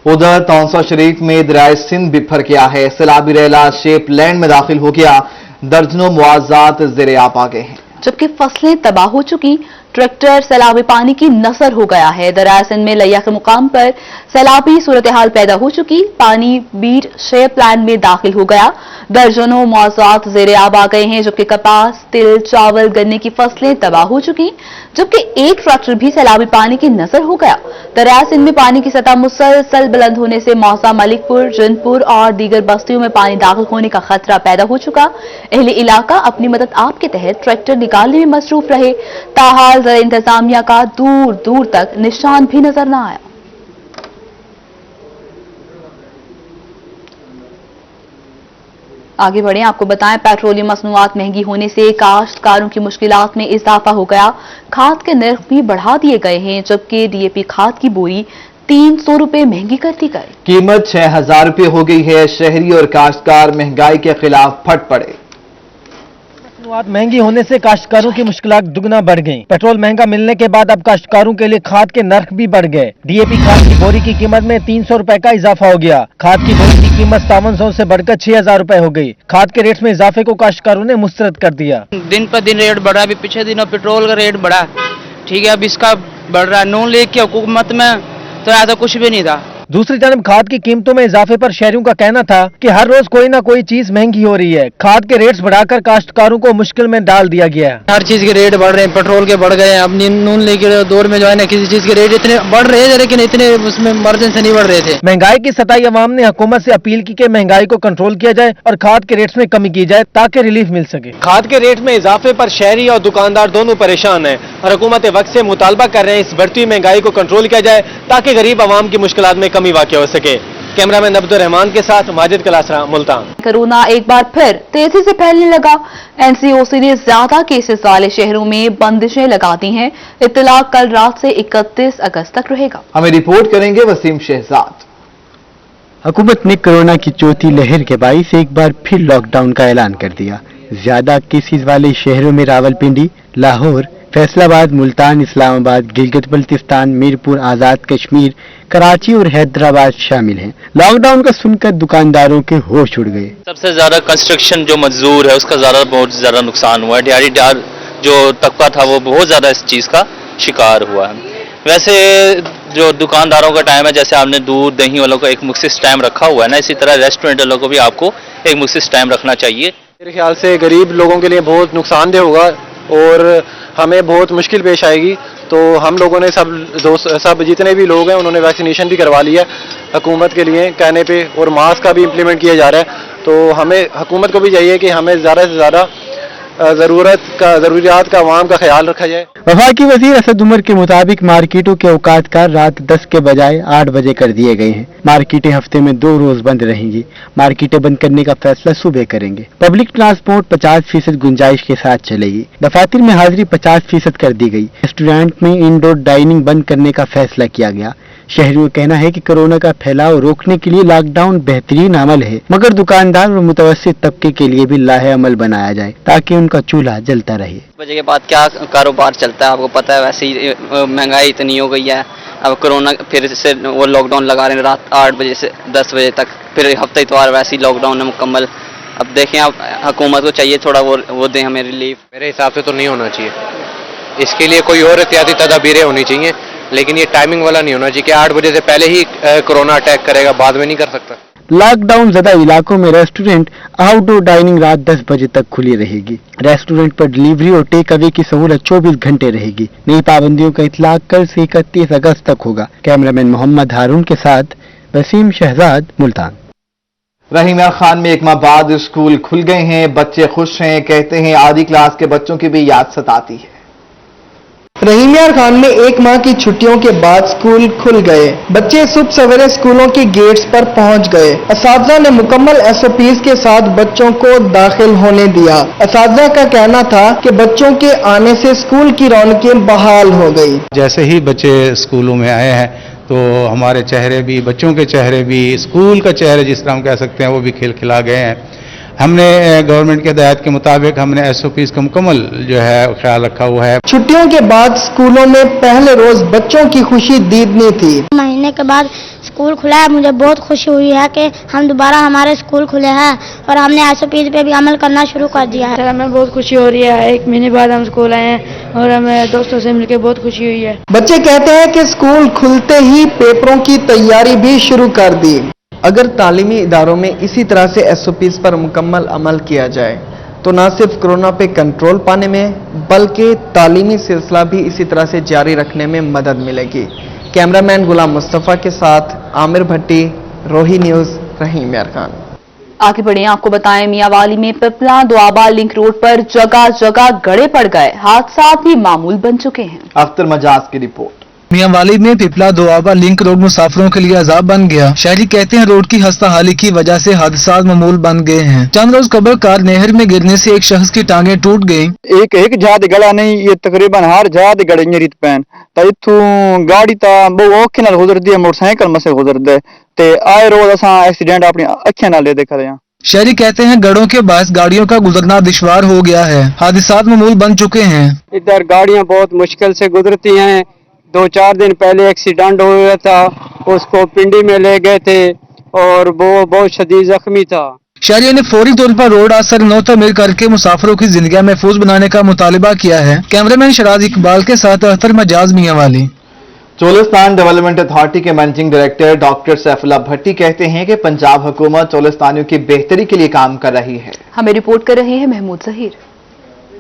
उधर तौंसा शरीफ में दरियाए सिंध बिफर गया है। सैलाबी रेला शेप लैंड में दाखिल हो गया। दर्जनों मुआवजात ज़ेरे आब आ गए हैं, जबकि फसलें तबाह हो चुकी। ट्रैक्टर सैलाबी पानी की नसर हो गया है। दरियाए सिंध में लैया के मुकाम पर सैलाबी सूरत हाल पैदा हो चुकी। पानी बीट शेप लैंड में दाखिल हो गया। दर्जनों मुआवजात ज़ेरे आब आ गए हैं, जबकि कपास, तिल, चावल, गन्ने की फसलें तबाह हो चुकी। जबकि एक ट्रैक्टर भी सैलाबी पानी की नजर हो गया। दरियाए सिंध में पानी की सतह मुसलसल बुलंद होने से मौसा, मलिकपुर, जिंदपुर और दीगर बस्तियों में पानी दाखिल होने का खतरा पैदा हो चुका। अहले इलाका अपनी मदद आप के तहत ट्रैक्टर निकालने में मसरूफ रहे। ताहाल ज़रा इंतजामिया का दूर दूर तक निशान भी नजर न आया। आगे बढ़ें, आपको बताएं पेट्रोलियम मसनूआत महंगी होने से काश्तकारों की मुश्किलात में इजाफा हो गया। खाद के नर्ख भी बढ़ा दिए गए हैं, जबकि डीएपी खाद की बोरी 300 रुपए महंगी कर दी गई। कीमत 6000 रुपए हो गई है। शहरी और काश्तकार महंगाई के खिलाफ फट पड़े। महंगी होने से काश्तकारों की मुश्किलात दुगना बढ़ गईं। पेट्रोल महंगा मिलने के बाद अब काश्तकारों के लिए खाद के नर्ख भी बढ़ गए। डीएपी खाद की बोरी की कीमत में 300 रुपए का इजाफा हो गया। खाद की बोरी की कीमत 5700 से बढ़कर 6000 रुपए हो गई। खाद के रेट में इजाफे को काश्तकारों ने मुस्तरद कर दिया। दिन पर दिन रेट बढ़ा। अभी पिछले दिनों पेट्रोल का रेट बढ़ा, ठीक है, अब इसका बढ़ रहा है। नून लीग की हुकूमत में तो ऐसा कुछ भी नहीं था। दूसरी तरफ खाद की कीमतों में इजाफे पर शहरियों का कहना था कि हर रोज कोई ना कोई चीज महंगी हो रही है। खाद के रेट्स बढ़ाकर काश्तकारों को मुश्किल में डाल दिया गया है। हर चीज के रेट बढ़ रहे हैं, पेट्रोल के बढ़ गए हैं। अब नून लेके दौर में जो है ना, किसी चीज के रेट इतने बढ़ रहे हैं, लेकिन इतने उसमें मार्जिन से नहीं बढ़ रहे थे। महंगाई की सताई अवाम ने हुकूमत से अपील की कि महंगाई को कंट्रोल किया जाए और खाद के रेट्स में कमी की जाए ताकि रिलीफ मिल सके। खाद के रेट में इजाफे पर शहरी और दुकानदार दोनों परेशान हैं और हुकूमत वक्त से मुतालबा कर रहे हैं इस बढ़ती महंगाई को कंट्रोल किया जाए ताकि गरीब आवाम की मुश्किलात में कमी वाक़ हो सके। कैमरामैन अब्दुल रहमान के साथ माजिद कलासरा, मुल्तान। कोरोना एक बार फिर तेजी से फैलने लगा। एनसीओसी ने ज्यादा केसेस वाले शहरों में बंदिशें लगा दी हैं। इत्तला कल रात से 31 अगस्त तक रहेगा। हमें रिपोर्ट करेंगे वसीम शहजाद। हुकूमत ने कोरोना की चौथी लहर के बाईस एक बार फिर लॉकडाउन का ऐलान कर दिया। ज्यादा केसेस वाले शहरों में रावलपिंडी, लाहौर, फैसलाबाद, मुल्तान, इस्लामाबाद, गिलगित बल्तिस्तान, मीरपुर, आजाद कश्मीर, कराची और हैदराबाद शामिल हैं। लॉकडाउन का सुनकर दुकानदारों के होश उड़ गए। सबसे ज्यादा कंस्ट्रक्शन जो मजदूर है उसका बहुत ज्यादा नुकसान हुआ है। दिहाड़ीदार जो तबका था वो बहुत ज्यादा इस चीज का शिकार हुआ है। वैसे जो दुकानदारों का टाइम है, जैसे आपने दूध दही वालों का एक मुख्तस टाइम रखा हुआ है ना, इसी तरह रेस्टोरेंट वालों को भी आपको एक मुख्तस टाइम रखना चाहिए। मेरे ख्याल से गरीब लोगों के लिए बहुत नुकसानदेह होगा और हमें बहुत मुश्किल पेश आएगी। तो हम लोगों ने सब जितने भी लोग हैं उन्होंने वैक्सीनेशन भी करवा लिया हुकूमत के लिए कहने पे, और मास्क का भी इम्प्लीमेंट किया जा रहा है। तो हमें हुकूमत को भी चाहिए कि हमें ज़्यादा से ज़्यादा ज़रूरियात का अवाम का ख्याल रखा जाए। वफाकी वज़ीर असद उमर के मुताबिक मार्केटों के औकात का रात 10 के बजाय 8 बजे कर दिए गए हैं। मार्केटें हफ्ते में 2 रोज बंद रहेंगी। मार्केटें बंद करने का फैसला सुबह करेंगे। पब्लिक ट्रांसपोर्ट 50% गुंजाइश के साथ चलेगी। दफातर में हाजिरी 50% कर दी गई। रेस्टोरेंट में इंडोर डाइनिंग बंद करने का फैसला किया गया। शहरियों का कहना है कि कोरोना का फैलाव रोकने के लिए लॉकडाउन बेहतरीन अमल है, मगर दुकानदार और मुतवस्सित तबके के लिए भी लाहे अमल बनाया जाए ताकि उनका चूल्हा जलता रहे। बजे के बाद क्या कारोबार चलता है आपको पता है। वैसे ही महंगाई इतनी हो गई है। अब कोरोना फिर से वो लॉकडाउन लगा रहे हैं रात 8 बजे से 10 बजे तक, फिर हफ्ते इतवार वैसे ही लॉकडाउन है मुकम्मल। अब देखें, आप हुकूमत को चाहिए थोड़ा वो दें हमें रिलीफ। मेरे हिसाब से तो नहीं होना चाहिए। इसके लिए कोई और एहतियाती तदाबीरें होनी चाहिए, लेकिन ये टाइमिंग वाला नहीं होना चाहिए कि 8 बजे से पहले ही कोरोना अटैक करेगा, बाद में नहीं कर सकता। लॉकडाउन ज़्यादा इलाकों में रेस्टोरेंट, आउटडोर डाइनिंग रात 10 बजे तक खुली रहेगी। रेस्टोरेंट पर डिलीवरी और टेक अवे की सहूलत 24 घंटे रहेगी। नई पाबंदियों का इतलाक कल से 31 अगस्त तक होगा। कैमरामैन मोहम्मद हारून के साथ वसीम शहजाद, मुल्तान। रहीमिया खान में एक माह बाद स्कूल खुल गए हैं। बच्चे खुश हैं। कहते हैं आधी क्लास के बच्चों की भी याद सताती है। रहीमिया खान में एक माह की छुट्टियों के बाद स्कूल खुल गए। बच्चे सुबह सवेरे स्कूलों के गेट्स पर पहुंच गए। असातिज़ा ने मुकम्मल SOPs के साथ बच्चों को दाखिल होने दिया। असातिज़ा का कहना था कि बच्चों के आने से स्कूल की रौनकें बहाल हो गई। जैसे ही बच्चे स्कूलों में आए हैं तो हमारे चेहरे भी, बच्चों के चेहरे भी, स्कूल का चेहरे जिस तरह हम कह सकते हैं, वो भी खिलखिला गए हैं। हमने गवर्नमेंट के हिदायत के मुताबिक हमने SOPs का मुकम्मल जो है ख्याल रखा हुआ है। छुट्टियों के बाद स्कूलों में पहले रोज बच्चों की खुशी दीदनी थी। महीने के बाद स्कूल खुला है, मुझे बहुत खुशी हुई है कि हम दोबारा हमारे स्कूल खुले हैं और हमने SOPs पे भी अमल करना शुरू कर दिया है। हमें बहुत खुशी हो रही है, 1 महीने बाद हम स्कूल आए हैं और हमें दोस्तों से मिलकर बहुत खुशी हुई है। बच्चे कहते हैं कि स्कूल खुलते ही पेपरों की तैयारी भी शुरू कर दी। अगर तालीमी इदारों में इसी तरह से SOPs पर मुकम्मल अमल किया जाए तो न सिर्फ कोरोना पे कंट्रोल पाने में बल्कि तालीमी सिलसिला भी इसी तरह से जारी रखने में मदद मिलेगी। कैमरामैन गुलाम मुस्तफ़ा के साथ आमिर भट्टी, रोही न्यूज़, रहीम यार खान। आगे बढ़े, आपको बताएं मियांवाली में पिपला दोआबा लिंक रोड पर जगह जगह गड्ढे पड़ गए, हादसा भी मामूल बन चुके हैं। अख्तर मजाज की रिपोर्ट। मियांवाली में पिपला दोआबा लिंक रोड मुसाफिरों के लिए अजाब बन गया। शहरी कहते हैं रोड की खस्ता हाली की वजह से हादसा मामूल बन गए हैं। चंद रोज कबल कार नहर में गिरने से एक शख्स की टांगें टूट गयी। एक जात गला नहीं, ये तकरीबन हर जात गड़े रित पैन इतू गाड़ी बहु औखे नाल गुजरदी है, मोटरसाइकिल मसे गुजरदा ते आए रोज असां एक्सीडेंट अपनी अखियां नाल देखा रहे हैं। शहरी कहते हैं गड़ों के बायस गाड़ियों का गुजरना दुश्वार हो गया है, हादसात मामूल बन चुके हैं। इधर गाड़ियां बहुत मुश्किल से गुजरती हैं। 2-4 दिन पहले एक्सीडेंट हुआ था, उसको पिंडी में ले गए थे और वो बहुत शदीद जख्मी था। शहरियों ने फौरी तौर पर रोड असर नौ तमीर करके मुसाफिरों की जिंदगी महफूज बनाने का मुतालिबा किया है। कैमरामैन शराज इकबाल के साथ अख्तर मजाज मियांवाली। चोलिस्तान डेवलपमेंट अथॉरिटी के मैनेजिंग डायरेक्टर डॉक्टर सैफुल्लाह भट्टी कहते हैं कि पंजाब हुकूमत चोलिस्तानियों की बेहतरी के लिए काम कर रही है। हमें रिपोर्ट कर रहे हैं Mahmood Zaheer.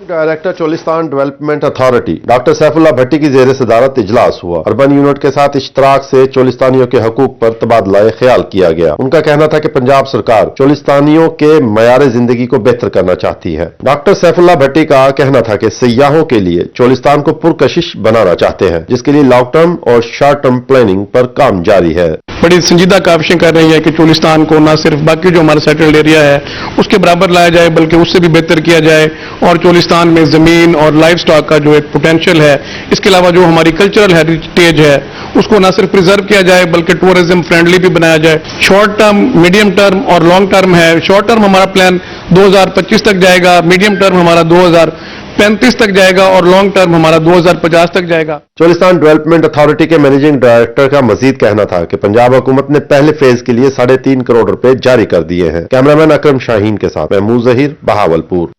Director Cholistan development authority doctor Saifullah Bhatti की जेर सदारत इजलास हुआ। अर्बन यूनिट के साथ इश्तराक से चोलिस्तानियों के हकूक पर तबादला ख्याल किया गया। उनका कहना था कि पंजाब सरकार चोलिस्तानियों के मयार जिंदगी को बेहतर करना चाहती है। डॉक्टर सैफुल्लाह भट्टी का कहना था कि सयाहों के लिए चोलिस्तान को पुरकशिश बनाना चाहते हैं, जिसके लिए लॉन्ग टर्म और शॉर्ट टर्म प्लानिंग पर काम जारी है। बड़ी संजीदा काविशें कर रही है कि चोलिस्तान को न सिर्फ बाकी जो हमारा सेटल्ड एरिया है उसके बराबर लाया जाए, बल्कि उससे भी बेहतर किया जाए और चोलिस्तान में जमीन और लाइफ स्टॉक का जो एक पोटेंशियल है, इसके अलावा जो हमारी कल्चरल हेरिटेज है उसको न सिर्फ प्रिजर्व किया जाए बल्कि टूरिज्म फ्रेंडली भी बनाया जाए। शॉर्ट टर्म, मीडियम टर्म और लॉन्ग टर्म है। शॉर्ट टर्म हमारा प्लान 2025 तक जाएगा, मीडियम टर्म हमारा 2035 तक जाएगा और लॉन्ग टर्म हमारा 2050 तक जाएगा। चोलिस्तान डेवलपमेंट अथॉरिटी के मैनेजिंग डायरेक्टर का मजीद कहना था कि पंजाब हुकूमत ने पहले फेज के लिए 3.5 करोड़ रुपए जारी कर दिए हैं। कैमरामैन अकरम शाहीन के साथ महमूद जहीर, बहावलपुर।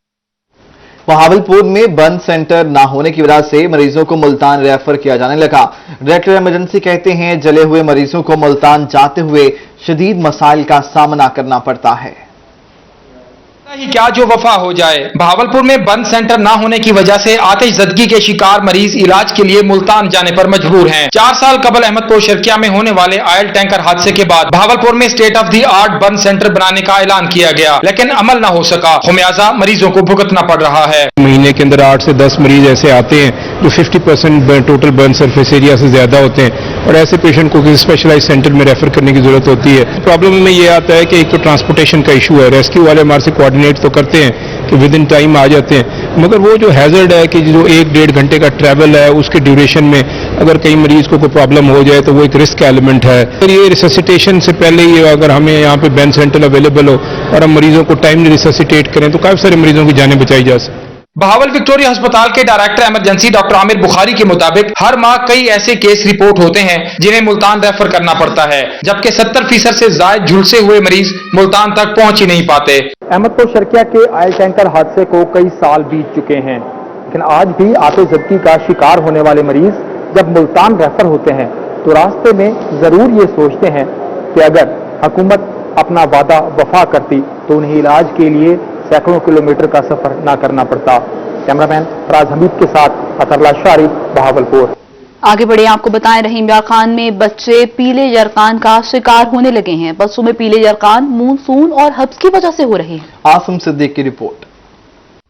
बहावलपुर में बंद सेंटर न होने की वजह से मरीजों को मुल्तान रेफर किया जाने लगा। डायरेक्टर इमरजेंसी कहते हैं जले हुए मरीजों को मुल्तान जाते हुए शदीद मसाइल का सामना करना पड़ता है। क्या जो वफा हो जाए। बहावलपुर में बंद सेंटर ना होने की वजह से आतिशज़दगी के शिकार मरीज इलाज के लिए मुल्तान जाने पर मजबूर हैं। 4 साल कबल अहमदपुर शर्किया में होने वाले ऑयल टैंकर हादसे के बाद बहावलपुर में स्टेट ऑफ द आर्ट बंद सेंटर बनाने का ऐलान किया गया, लेकिन अमल न हो सका। खुमियाजा मरीजों को भुगतना पड़ रहा है। महीने के अंदर 8 से 10 मरीज ऐसे आते हैं जो 50% टोटल बर्न सरफेस एरिया से ज्यादा होते हैं और ऐसे पेशेंट को किसी स्पेशलाइज सेंटर में रेफर करने की जरूरत होती है। प्रॉब्लम में ये आता है कि एक तो ट्रांसपोर्टेशन का इशू है, रेस्क्यू वाले हमारे से कोऑर्डिनेट तो करते हैं कि विद इन टाइम आ जाते हैं, मगर वो जो हैजर्ड है कि जो 1-1.5 घंटे का ट्रैवल है उसके ड्यूरेशन में अगर कहीं मरीज को कोई प्रॉब्लम हो जाए तो वो एक रिस्क एलिमेंट है। अगर ये रिससिटेशन से पहले ही अगर हमें यहाँ पे बेड सेंटर अवेलेबल हो और हम मरीजों को टाइमली रिससिटेट करें तो काफी सारे मरीजों की जानें बचाई जा सकती। बहावल विक्टोरिया अस्पताल के director emergency doctor Aamir Bukhari के मुताबिक हर माह कई ऐसे केस रिपोर्ट होते हैं जिन्हें मुल्तान रेफर करना पड़ता है, जबकि 70% से ज्यादा झुलसे हुए मरीज मुल्तान तक पहुंच ही नहीं पाते। अहमदपुर शर्किया के ऑयल टैंकर हादसे को कई साल बीत चुके हैं, लेकिन आज भी आतिशज़दगी का शिकार होने वाले मरीज जब मुल्तान रेफर होते हैं तो रास्ते में जरूर ये सोचते हैं कि अगर हुकूमत अपना वादा वफा करती तो उन्हें इलाज के लिए सैकड़ों किलोमीटर का सफर ना करना पड़ता। कैमरामैन फराज हमीद के साथ अतरला शारिफ, बहावलपुर। आगे बढ़े, आपको बताएं रहीम यार खान में बच्चे पीले जरकान का शिकार होने लगे हैं। बच्चों में पीले जरकान मानसून और हब्स की वजह से हो रहे हैं। आसिम सिद्दीक की रिपोर्ट।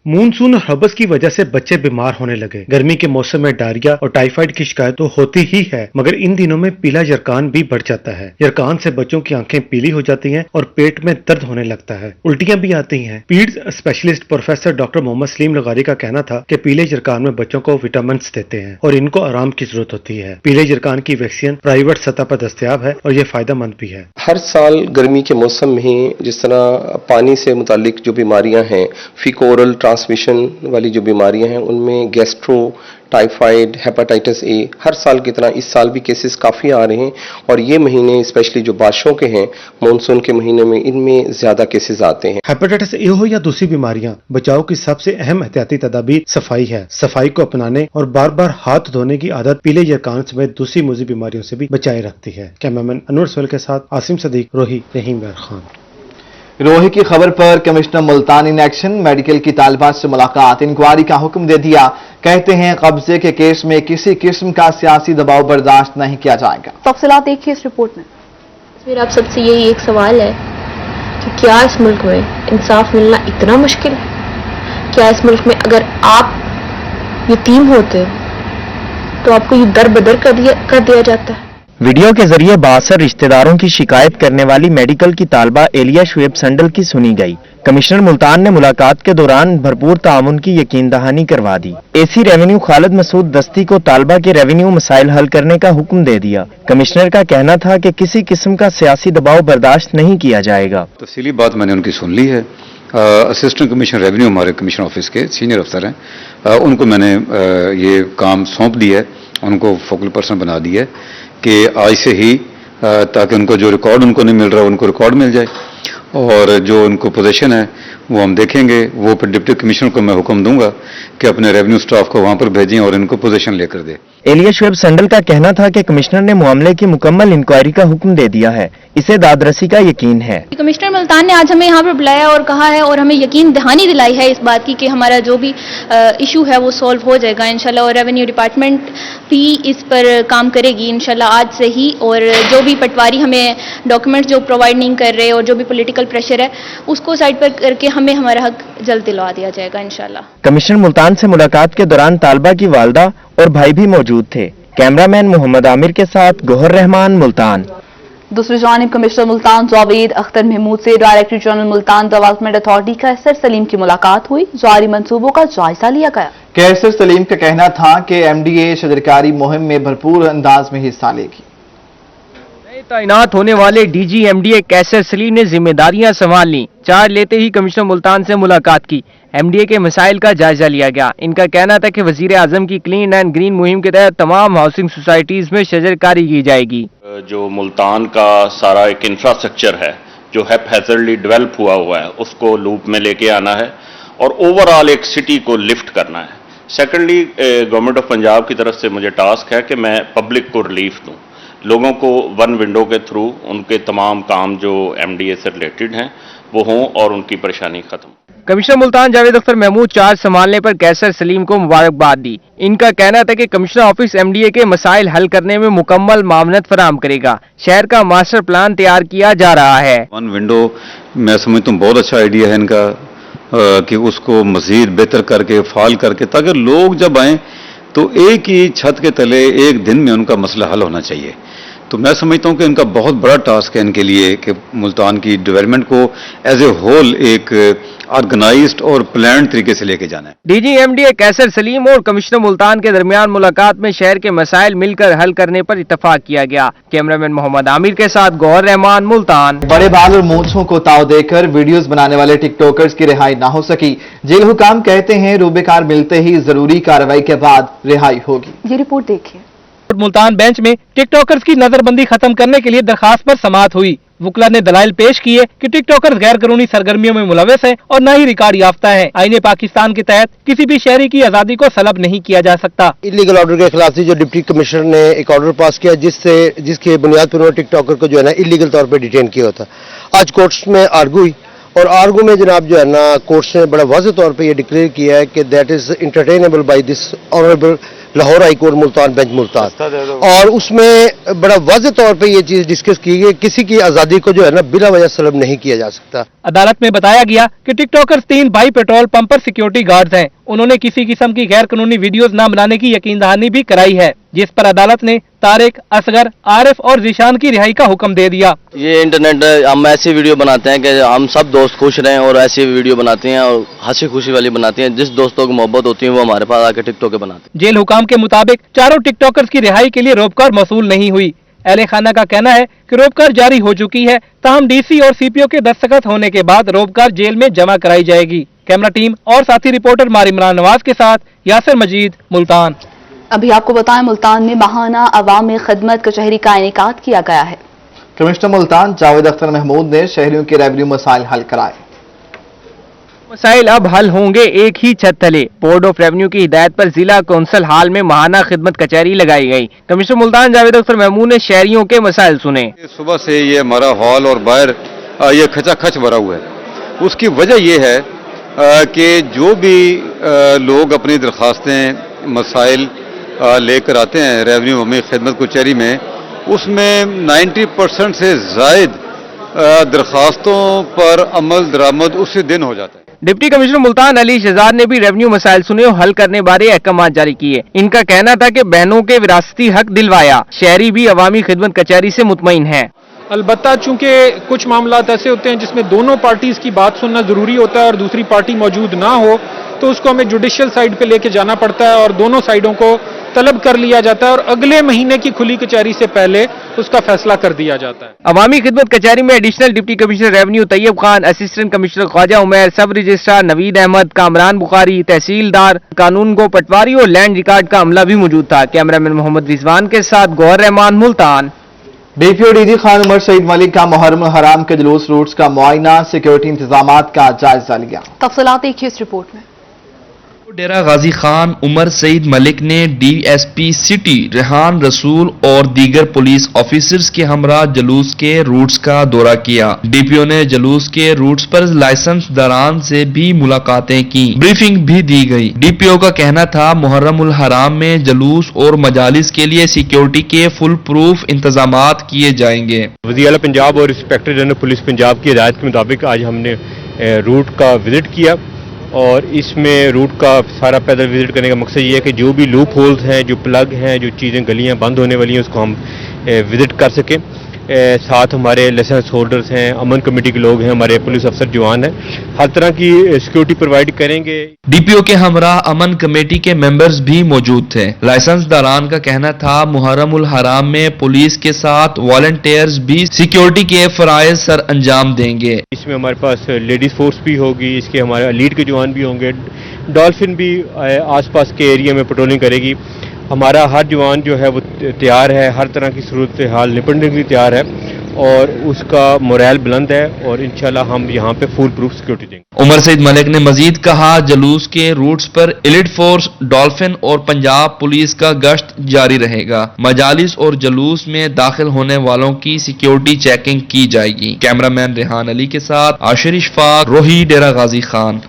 मानसून और हबस की वजह से बच्चे बीमार होने लगे। गर्मी के मौसम में डायरिया और टाइफाइड की शिकायत तो होती ही है, मगर इन दिनों में पीला यरकान भी बढ़ जाता है। यरकान से बच्चों की आंखें पीली हो जाती हैं और पेट में दर्द होने लगता है, उल्टियां भी आती हैं। Peds specialist professor doctor Mohammad Saleem Lagari का कहना था कि पीले यरकान में बच्चों को विटामिन देते हैं और इनको आराम की जरूरत होती है। पीले यरकान की वैक्सीन प्राइवेट सतह पर दस्तयाब है और ये फायदेमंद भी है। हर साल गर्मी के मौसम में ही जिस तरह पानी से मुतालिक जो बीमारियां हैं, फीकोरल ट्रांसमिशन वाली जो बीमारियां हैं, उनमें गैस्ट्रो, टाइफाइड, हेपेटाइटिस ए, हर साल की तरह इस साल भी केसेस काफ़ी आ रहे हैं और ये महीने स्पेशली जो बारिशों के हैं, मानसून के महीने में इनमें ज़्यादा केसेस आते हैं। हेपेटाइटिस ए हो या दूसरी बीमारियां, बचाव की सबसे अहम एहतियाती तदाबीर सफाई है। सफाई को अपनाने और बार बार हाथ धोने की आदत पीले यरकान समेत दूसरी मुजी बीमारियों से भी बचाए रखती है। कैमरामैन अनवर सोहेल के साथ आसिम सदीक, रोही, रहीम यार खान। रोही की खबर पर commissioner Multan in action, medical की तालिबात से मुलाकात, इंक्वायरी का हुक्म दे दिया। कहते हैं कब्जे के केस में किसी किस्म का सियासी दबाव बर्दाश्त नहीं किया जाएगा। तफसीलात देखिए इस रिपोर्ट में। मेरा आप सबसे यही एक सवाल है कि क्या इस मुल्क में इंसाफ मिलना इतना मुश्किल है? क्या इस मुल्क में अगर आप यतीम होते तो आपको ये दर बदर कर दिया जाता है? वीडियो के जरिए बासर रिश्तेदारों की शिकायत करने वाली मेडिकल की तालबा एलिया शुएब संडल की सुनी गई। कमिश्नर मुल्तान ने मुलाकात के दौरान भरपूर ताउन की यकीन दहानी करवा दी। एसी रेवेन्यू खालिद मसूद दस्ती को तालबा के रेवेन्यू मसाइल हल करने का हुक्म दे दिया। कमिश्नर का कहना था कि किसी किस्म का सियासी दबाव बर्दाश्त नहीं किया जाएगा। तफसीली बात मैंने उनकी सुन ली है। असिस्टेंट कमिश्नर रेवेन्यू हमारे कमिश्नर ऑफिस के सीनियर अफसर हैं, उनको मैंने ये काम सौंप दिया है, उनको फोकल पर्सन बना दिया है कि आज से ही ताकि उनको जो रिकॉर्ड उनको नहीं मिल रहा उनको रिकॉर्ड मिल जाए और जो उनको पोजीशन है वो हम देखेंगे। वो फिर डिप्टी कमिश्नर को मैं हुक्म दूंगा कि अपने रेवेन्यू स्टाफ को वहां पर भेजें और इनको पोजीशन लेकर दे। एलिया शुएब संडल का कहना था कि कमिश्नर ने मामले की मुकम्मल इंक्वायरी का हुक्म दे दिया है, इसे दादरसी का यकीन है। कमिश्नर मुल्तान ने आज हमें यहाँ पर बुलाया और कहा है और हमें यकीन दहानी दिलाई है इस बात की कि हमारा जो भी इशू है वो सॉल्व हो जाएगा इंशाल्लाह, और रेवेन्यू डिपार्टमेंट भी इस पर काम करेगी इंशाल्लाह आज से ही। और जो भी पटवारी हमें डॉक्यूमेंट जो प्रोवाइड नहीं कर रहे और जो भी पॉलिटिकल प्रेशर है उसको साइड पर करके हमें हमारा हक जल्द दिलवा दिया जाएगा इंशाल्लाह। कमिश्नर मुल्तान से मुलाकात के दौरान तालबा की वालदा और भाई भी मौजूद थे। कैमरामैन मोहम्मद आमिर के साथ गोहर रहमान, मुल्तान। दूसरी जानिब कमिश्नर मुल्तान जावेद अख्तर महमूद से director general Multan development authority Qaiser Saleem की मुलाकात हुई। जारी मंसूबों का जायजा लिया गया। कैसर सलीम का कहना था कि एमडीए शजरकारी मुहिम में भरपूर अंदाज में हिस्सा लेगी। तैनात होने वाले डीजी एमडीए कैसर सलीम ने जिम्मेदारियां संभाल ली। चार्ज लेते ही कमिश्नर मुल्तान से मुलाकात की, एमडीए के मसाइल का जायजा लिया गया। इनका कहना था कि वजीर आजम की क्लीन एंड ग्रीन मुहिम के तहत तमाम हाउसिंग सोसाइटीज में शजरकारी की जाएगी। जो मुल्तान का सारा एक इंफ्रास्ट्रक्चर है जो हैजर्डली डेवलप हुआ है उसको लूप में लेके आना है और ओवरऑल एक सिटी को लिफ्ट करना है। सेकेंडली गवर्नमेंट ऑफ पंजाब की तरफ से मुझे टास्क है कि मैं पब्लिक को रिलीफ दूं, लोगों को वन विंडो के थ्रू उनके तमाम काम जो एमडीए से रिलेटेड हैं वो हों और उनकी परेशानी खत्म। कमिश्नर मुल्तान जावेद अख्तर महमूद चार्ज संभालने पर कैसर सलीम को मुबारकबाद दी। इनका कहना था कि कमिश्नर ऑफिस एमडीए के मसाइल हल करने में मुकम्मल मामनत फराहम करेगा। शहर का मास्टर प्लान तैयार किया जा रहा है। वन विंडो मैं समझता हूँ बहुत अच्छा आइडिया है इनका कि उसको मजीद बेहतर करके फाल करके ताकि लोग जब आए तो एक ही छत के तले एक दिन में उनका मसला हल होना चाहिए। तो मैं समझता हूं कि इनका बहुत बड़ा टास्क है इनके लिए कि मुल्तान की डेवलपमेंट को एज ए होल एक ऑर्गेनाइज्ड और प्लान तरीके से लेके जाना है। डीजी एमडीए कैसर सलीम और कमिश्नर मुल्तान के दरमियान मुलाकात में शहर के मसाइल मिलकर हल करने पर इत्तफाक किया गया। कैमरामैन मोहम्मद आमिर के साथ गौहर रहमान, मुल्तान। बड़े बाल और मूंछों को ताव देकर वीडियोस बनाने वाले टिकटॉकर्स की रिहाई ना हो सकी। जेल हुकाम कहते हैं रूबेकार मिलते ही जरूरी कार्रवाई के बाद रिहाई होगी। ये रिपोर्ट देखिए। मुल्तान बेंच में टिकटॉकर्स की नजरबंदी खत्म करने के लिए दरखास्त पर समाअत हुई। वकला ने दलाइल पेश किए कि टिकटॉकर्स गैर कानूनी सरगर्मियों में मुलविस हैं और न ही रिकॉर्ड याफ्ता है। आईने पाकिस्तान के तहत किसी भी शहरी की आजादी को सलब नहीं किया जा सकता। इलीगल ऑर्डर के खिलाफ जो डिप्टी कमिश्नर ने एक ऑर्डर पास किया जिसके बुनियाद पर उन्होंने टिकटॉकर को जो है ना इलीगल तौर पर डिटेन किया था। आज कोर्ट्स में आर्गू हुई और आर्गू में जनाब जो है ना कोर्ट्स ने बड़ा वाज़ेह तौर पर यह डिक्लेयर किया है कि that is entertainable by this honourable Lahore high court Multan bench Multan, और उसमें बड़ा वाज़ेह तौर पे ये चीज़ डिस्कस की गई, किसी की आज़ादी को जो है ना बिला वजह सलब नहीं किया जा सकता। अदालत में बताया गया कि टिकटॉकर्स 3 भाई पेट्रोल पंप पर सिक्योरिटी गार्ड्स हैं। उन्होंने किसी किस्म की गैर कानूनी वीडियोस न बनाने की यकीन दहानी भी कराई है, जिस पर अदालत ने तारिक, असगर, आरिफ और जिशान की रिहाई का हुक्म दे दिया। ये इंटरनेट हम ऐसी वीडियो बनाते हैं कि हम सब दोस्त खुश रहें, और ऐसी वीडियो बनाते हैं और हंसी खुशी वाली बनाते हैं। जिस दोस्तों को मोहब्बत होती है वो हमारे पास आके टिकटॉक के बनाते हैं। जेल हुकाम के मुताबिक चारों टिकटॉकर्स की रिहाई के लिए रोपकार मौसूल नहीं हुई। अहले खाना का कहना है कि रोपकार जारी हो चुकी है, ताहम डीसी और सीपीओ के दस्तखत होने के बाद रोपकार जेल में जमा कराई जाएगी। कैमरा टीम और साथी रिपोर्टर मारिमरान नवाज के साथ यासिर मजीद, मुल्तान। अभी आपको बताएं, मुल्तान में माहाना अवामी खिदमत कचहरी का इनेकाद किया गया है। कमिश्नर मुल्तान जावेद अख्तर महमूद ने शहरियों के रेवेन्यू मसाइल हल कराए। मसाइल अब हल होंगे एक ही छत तले। बोर्ड ऑफ रेवेन्यू की हिदायत पर जिला कौंसल हाल में माहाना खिदमत कचहरी लगाई गई। कमिश्नर मुल्तान जावेद अख्तर महमूद ने शहरियों के मसाइल सुने। सुबह से ये हमारा हॉल और बाहर ये खचाखच भरा हुआ है। उसकी वजह ये है कि जो भी लोग अपनी दरखास्तें मसाइल लेकर आते हैं रेवेन्यू अवामी खिदमत कचहरी में, उसमें 90% से जायद दरखास्तों पर अमल दरामद उसी दिन हो जाता है। डिप्टी कमिश्नर मुल्तान अली शहजाद ने भी रेवेन्यू मसाइल सुने और हल करने बारे अहकाम जारी किए। इनका कहना था कि बहनों के विरासती हक दिलवाया। शहरी भी अवामी खिदमत कचहरी से मुतमईन है। अलबत्ता चूंकि कुछ मामलात ऐसे होते हैं जिसमें दोनों पार्टीज की बात सुनना जरूरी होता है और दूसरी पार्टी मौजूद ना हो, तो उसको हमें जुडिशियल साइड पे लेके जाना पड़ता है और दोनों साइडों को तलब कर लिया जाता है और अगले महीने की खुली कचहरी से पहले उसका फैसला कर दिया जाता है। अवामी खिदमत कचहरी में additional deputy commissioner revenue Tayyab Khan, assistant commissioner Khawaja Umair, sub registrar Naveed Ahmed, Kamran Bukhari, tehsildar qanungo पटवारी और लैंड रिकॉर्ड का अमला भी मौजूद था। कैमरामैन मोहम्मद रिजवान के साथ गौहर रहमान, मुल्तान। डीपीओ डीजी खान उमर सईद मलिक का मुहर्रम हराम के जुलूस रूट्स का मुआयना, सिक्योरिटी इंतजामात का जायजा लिया। तफसीलात देखिए इस रिपोर्ट में। डेरा गाजी खान उमर सईद मलिक ने डीएसपी सिटी रेहान रसूल और दीगर पुलिस ऑफिसर्स के हमरा जुलूस के रूट्स का दौरा किया। डीपीओ ने जुलूस के रूट्स पर लाइसेंस दरान से भी मुलाकातें की, ब्रीफिंग भी दी गई। डीपीओ का कहना था मुहर्रमुल हराम में जुलूस और मजालिस के लिए सिक्योरिटी के फुल प्रूफ इंतजामात किए जाएंगे। वज़ीर आला पंजाब और इंस्पेक्टर जनरल पुलिस पंजाब की हिदायत के मुताबिक आज हमने रूट का विजिट किया और इसमें रूट का सारा पैदल विजिट करने का मकसद ये है कि जो भी लूप होल्स हैं, जो प्लग हैं, जो चीज़ें गलियां बंद होने वाली हैं, उसको हम विजिट कर सकें। साथ हमारे लाइसेंस होल्डर्स हैं, अमन कमेटी के लोग हैं, हमारे पुलिस अफसर जवान हैं, हर तरह की सिक्योरिटी प्रोवाइड करेंगे। डीपीओ के हमरा अमन कमेटी के मेंबर्स भी मौजूद थे। लाइसेंस दारान का कहना था मुहर्रमुल हराम में पुलिस के साथ वॉलंटियर्स भी सिक्योरिटी के फराइज सर अंजाम देंगे। इसमें हमारे पास लेडीज फोर्स भी होगी, इसके हमारे एलीट के जवान भी होंगे, डॉल्फिन भी आसपास के एरिया में पेट्रोलिंग करेगी। हमारा हर जवान जो है वो तैयार है, हर तरह की सूरत हाल निपटने के लिए तैयार है और उसका मोरल बुलंद है और इंशाल्लाह हम यहाँ पे फुल प्रूफ सिक्योरिटी देंगे। उमर सईद मलिक ने मजीद कहा जुलूस के रूट्स पर एलिट फोर्स, डॉल्फिन और पंजाब पुलिस का गश्त जारी रहेगा। मजालिस और जुलूस में दाखिल होने वालों की सिक्योरिटी चेकिंग की जाएगी। कैमरामैन रेहान अली के साथ आशिर इशफाक, रोही, डेरा गाजी खान।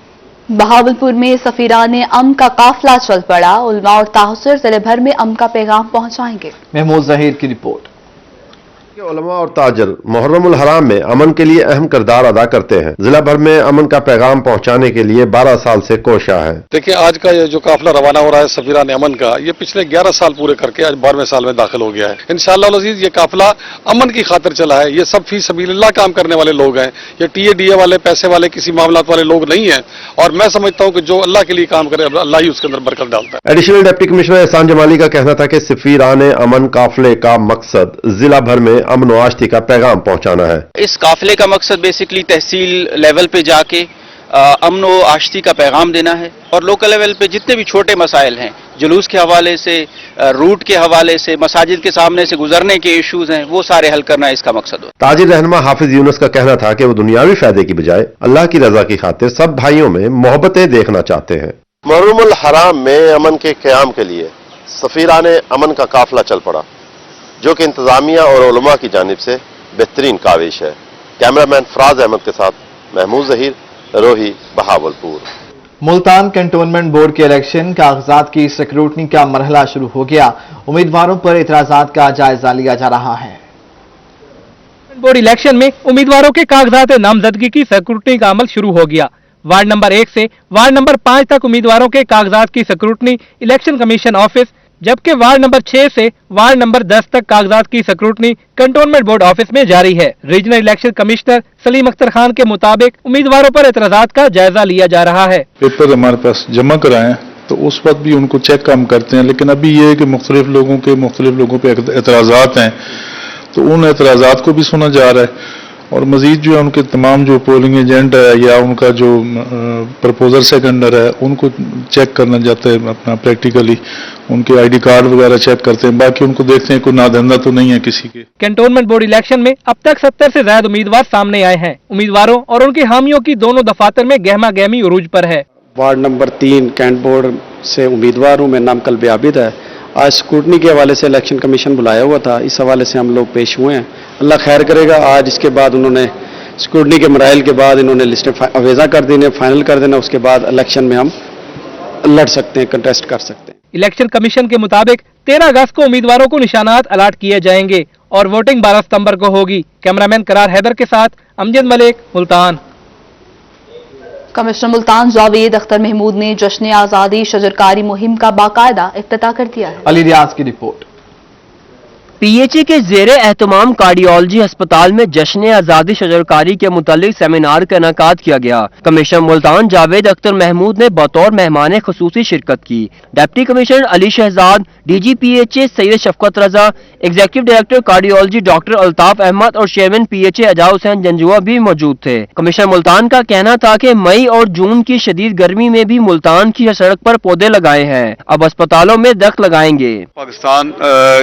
बहावलपुर में सफीरान अमन का काफिला चल पड़ा। उलमा और ताहुसर जिले भर में अमन का पैगाम पहुंचाएंगे। महमूद जहीर की रिपोर्ट। उलमा और ताजर मुहर्रमुल हराम में अमन के लिए अहम किरदार अदा करते हैं। जिला भर में अमन का पैगाम पहुंचाने के लिए 12 साल से कोशिश है। देखिए, आज का ये जो काफिला रवाना हो रहा है सफीरान अमन का, ये पिछले 11 साल पूरे करके आज 12वें साल में दाखिल हो गया है। इंशाअल्लाह अज़ीज़ ये काफिला अमन की खातिर चला है। ये सब फी सबीलिल्लाह काम करने वाले लोग हैं। ये टीए वाले, पैसे वाले, किसी मामलात वाले लोग नहीं है और मैं समझता हूँ कि जो अल्लाह के लिए काम करे अल्लाह ही उसके अंदर बरकत डालता है। एडिशनल डिप्टी कमिश्नर एहसान जमाली का कहना था कि सफीरान अमन काफिले का मकसद जिला भर में अमन व आश्ती का पैगाम पहुंचाना है। इस काफिले का मकसद बेसिकली तहसील लेवल पे जाके अमन व आश्ती का पैगाम देना है और लोकल लेवल पे जितने भी छोटे मसाइल हैं, जुलूस के हवाले से, रूट के हवाले से, मसाजिद के सामने से गुजरने के इश्यूज हैं, वो सारे हल करना इसका मकसद हो। ताजिर रहनुमा हाफिज यूनुस का कहना था कि वो दुनियावी फायदे की बजाय अल्लाह की रजा की खातिर सब भाइयों में मोहब्बतें देखना चाहते हैं। मुहर्रमुल हराम में अमन के क़याम के लिए सफीरान अमन का काफिला चल पड़ा, जो कि इंतजामिया और उलमा की जानिब से बेहतरीन काविश है। कैमरामैन फराज अहमद के साथ महमूद जहीर, रोही, बहावलपुर। मुल्तान कंटोनमेंट बोर्ड के इलेक्शन कागजात की स्क्रूटनी का मरहला शुरू हो गया। उम्मीदवारों पर इतराजात का जायजा लिया जा रहा है। बोर्ड इलेक्शन में उम्मीदवारों के कागजात नामजदगी की स्क्रूटनी का अमल शुरू हो गया। वार्ड नंबर 1 से वार्ड नंबर 5 तक उम्मीदवारों के कागजात की स्क्रूटनी इलेक्शन कमीशन ऑफिस, जबकि वार्ड नंबर 6 से वार्ड नंबर 10 तक कागजात की स्क्रूटनी कंटोनमेंट बोर्ड ऑफिस में जारी है। Regional election commissioner Salim Akhtar Khan के मुताबिक उम्मीदवारों पर एतराजात का जायजा लिया जा रहा है। पेपर हमारे पास जमा कराएं तो उस वक्त भी उनको चेक हम करते हैं, लेकिन अभी ये है कि मुख्तलिफ लोगों पे एतराजात हैं तो उन एतराजात को भी सुना जा रहा है और मजीद जो है उनके तमाम जो पोलिंग एजेंट है या उनका जो प्रपोजल सेकेंडर है उनको चेक करना जाता है अपना प्रैक्टिकली, उनके आईडी कार्ड वगैरह चेक करते हैं, बाकी उनको देखते हैं कोई नाधंधा तो नहीं है किसी के। कैंटोनमेंट बोर्ड इलेक्शन में अब तक 70 से ज्यादा उम्मीदवार सामने आए हैं। उम्मीदवारों और उनके हामियों की दोनों दफातर में गहमा गहमी उरूज पर है। वार्ड नंबर 3 कैंट बोर्ड से उम्मीदवार हूँ, मेरा नाम कल्बे आबिद है। आज स्क्रूटनी के हवाले से इलेक्शन कमीशन बुलाया हुआ था, इस हवाले से हम लोग पेश हुए हैं। अल्लाह खैर करेगा। आज इसके बाद उन्होंने स्क्रूटनी के मराइल के बाद इन्होंने लिस्टें अवेजा कर देने, फाइनल कर देना, उसके बाद इलेक्शन में हम लड़ सकते हैं, कंटेस्ट कर सकते हैं। इलेक्शन कमीशन के मुताबिक 13 अगस्त को उम्मीदवारों को निशानात अलाट किए जाएंगे और वोटिंग 12 सितंबर को होगी। कैमरामैन करार हैदर के साथ अमजद मलिक, मुल्तान। कमिश्नर मुल्तान जावेद अख्तर महमूद ने जश्न आज़ादी शजरकारी मुहिम का बाकायदा इफ्तिताह कर दिया है। अली रियाज की रिपोर्ट। पीएचई के ज़ेरे एहतमाम कार्डियोलॉजी अस्पताल में जश्न आज़ादी शजरकारी के मुतालिक सेमिनार का इनेकाद किया गया। कमिश्नर मुल्तान जावेद अख्तर महमूद ने बतौर मेहमान खुसूसी शिरकत की। Deputy commissioner Ali Shahzad, DG PHE Syed Shafqat Raza, executive director cardiology doctor Altaf Ahmed और चेयरमैन पीएचई अजा हुसैन जंजुआ भी मौजूद थे। कमिश्नर मुल्तान का कहना था कि मई और जून की शदीद गर्मी में भी मुल्तान की सड़क पर पौधे लगाए हैं, अब अस्पतालों में दरख्त लगाएंगे। पाकिस्तान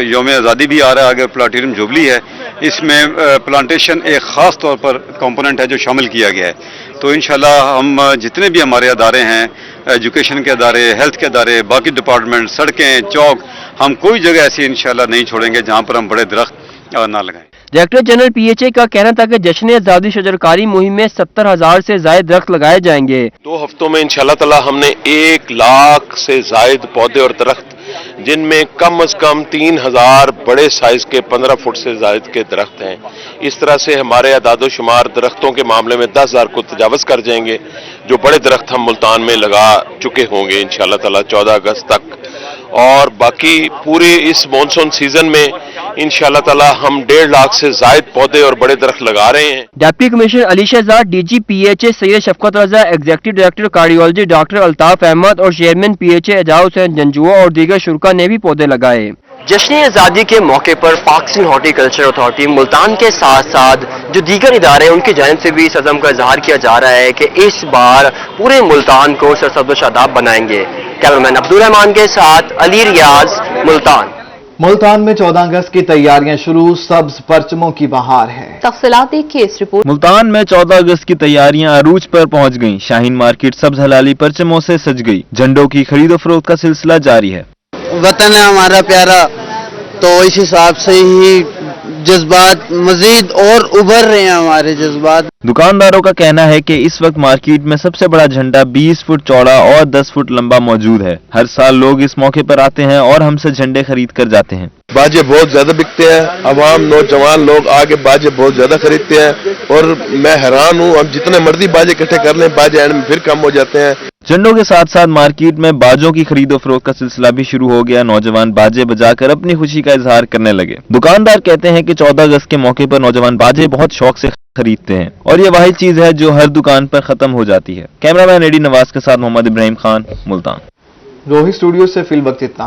यौम आज़ादी भी आ रहा है, आगे प्लाटिनम जुबली है, इसमें प्लांटेशन एक खास तौर पर कंपोनेंट है जो शामिल किया गया है। तो इंशाल्लाह हम जितने भी हमारे अदारे हैं, एजुकेशन के अदारे, हेल्थ के अदारे, बाकी डिपार्टमेंट, सड़कें, चौक, हम कोई जगह ऐसी इंशाल्लाह नहीं छोड़ेंगे जहां पर हम बड़े दरख्त ना लगाएं। डायरेक्टर जनरल पीएचई का कहना था कि जश्न आज़ादी शजरकारी मुहिम में 70,000 से ज्यादा दरख्त लगाए जाएंगे। 2 हफ्तों में इंशाल्लाह ताला हमने 1 लाख से ज्यादा पौधे और दरख्त, जिनमें कम से कम 3,000 बड़े साइज के 15 फुट से ज्यादा के दरख्त हैं। इस तरह से हमारे अदादो शुमार दरख्तों के मामले में 10,000 को तजावज कर जाएंगे। जो बड़े दरख्त हम मुल्तान में लगा चुके होंगे इंशाल्लाह ताला 14 अगस्त तक, और बाकी पूरे इस मॉनसून सीजन में इंशाल्लाह ताला हम 1.5 लाख से ज्यादा पौधे और बड़े दरख्त लगा रहे हैं। Deputy commissioner Ali Shahzad, DG PHE Syed Shafqat Raza, executive director cardiology doctor Altaf Ahmed और चेयरमैन पीएचई अजा हुसैन जंजुआ और दीगर शुरका ने भी पौधे लगाए। जश्न आज़ादी के मौके पर पाकिस्तान हॉर्टिकल्चर अथॉरिटी मुल्तान के साथ साथ जो दीगर इदारे हैं उनकी जानिब से भी इस अज़म का इजहार किया जा रहा है कि इस बार पूरे मुल्तान को सरसब्ज़ शादाब बनाएंगे। कैमरामैन अब्दुल रहमान के साथ अली रियाज, मुल्तान। मुल्तान में 14 अगस्त की तैयारियां शुरू, सब्ज परचमों की बहार है। तफसीलात देखिए इस रिपोर्ट। मुल्तान में 14 अगस्त की तैयारियां अरूज पर पहुंच गईं। शाहीन मार्केट सब्ज हलाली परचमों से सज गई। झंडों की खरीदो फरोख्त का सिलसिला जारी है। वतन है हमारा प्यारा, तो इस हिसाब से ही जज्बात मजीद और उभर रहे हैं हमारे जज्बात। दुकानदारों का कहना है कि इस वक्त मार्केट में सबसे बड़ा झंडा 20 फुट चौड़ा और 10 फुट लंबा मौजूद है। हर साल लोग इस मौके पर आते हैं और हमसे झंडे खरीद कर जाते हैं। बाजे बहुत ज्यादा बिकते हैं, अवाम नौजवान लोग आगे बाजे बहुत ज्यादा खरीदते हैं और मैं हैरान हूँ, हम जितने मर्जी बाजे इकट्ठे कर लें बाजे एंड में फिर कम हो जाते हैं। झंडों के साथ साथ मार्केट में बाजों की खरीदो फरोख्त का सिलसिला भी शुरू हो गया। नौजवान बाजे बजाकर अपनी खुशी का इजहार करने लगे। दुकानदार कहते हैं कि 14 अगस्त के मौके पर नौजवान बाजे बहुत शौक से खरीदते हैं और ये वाहिद चीज है जो हर दुकान पर खत्म हो जाती है। कैमरामैन एडी नवाज के साथ मोहम्मद इब्राहिम खान, मुल्तान। रोही स्टूडियो से फिल वक्त इतना।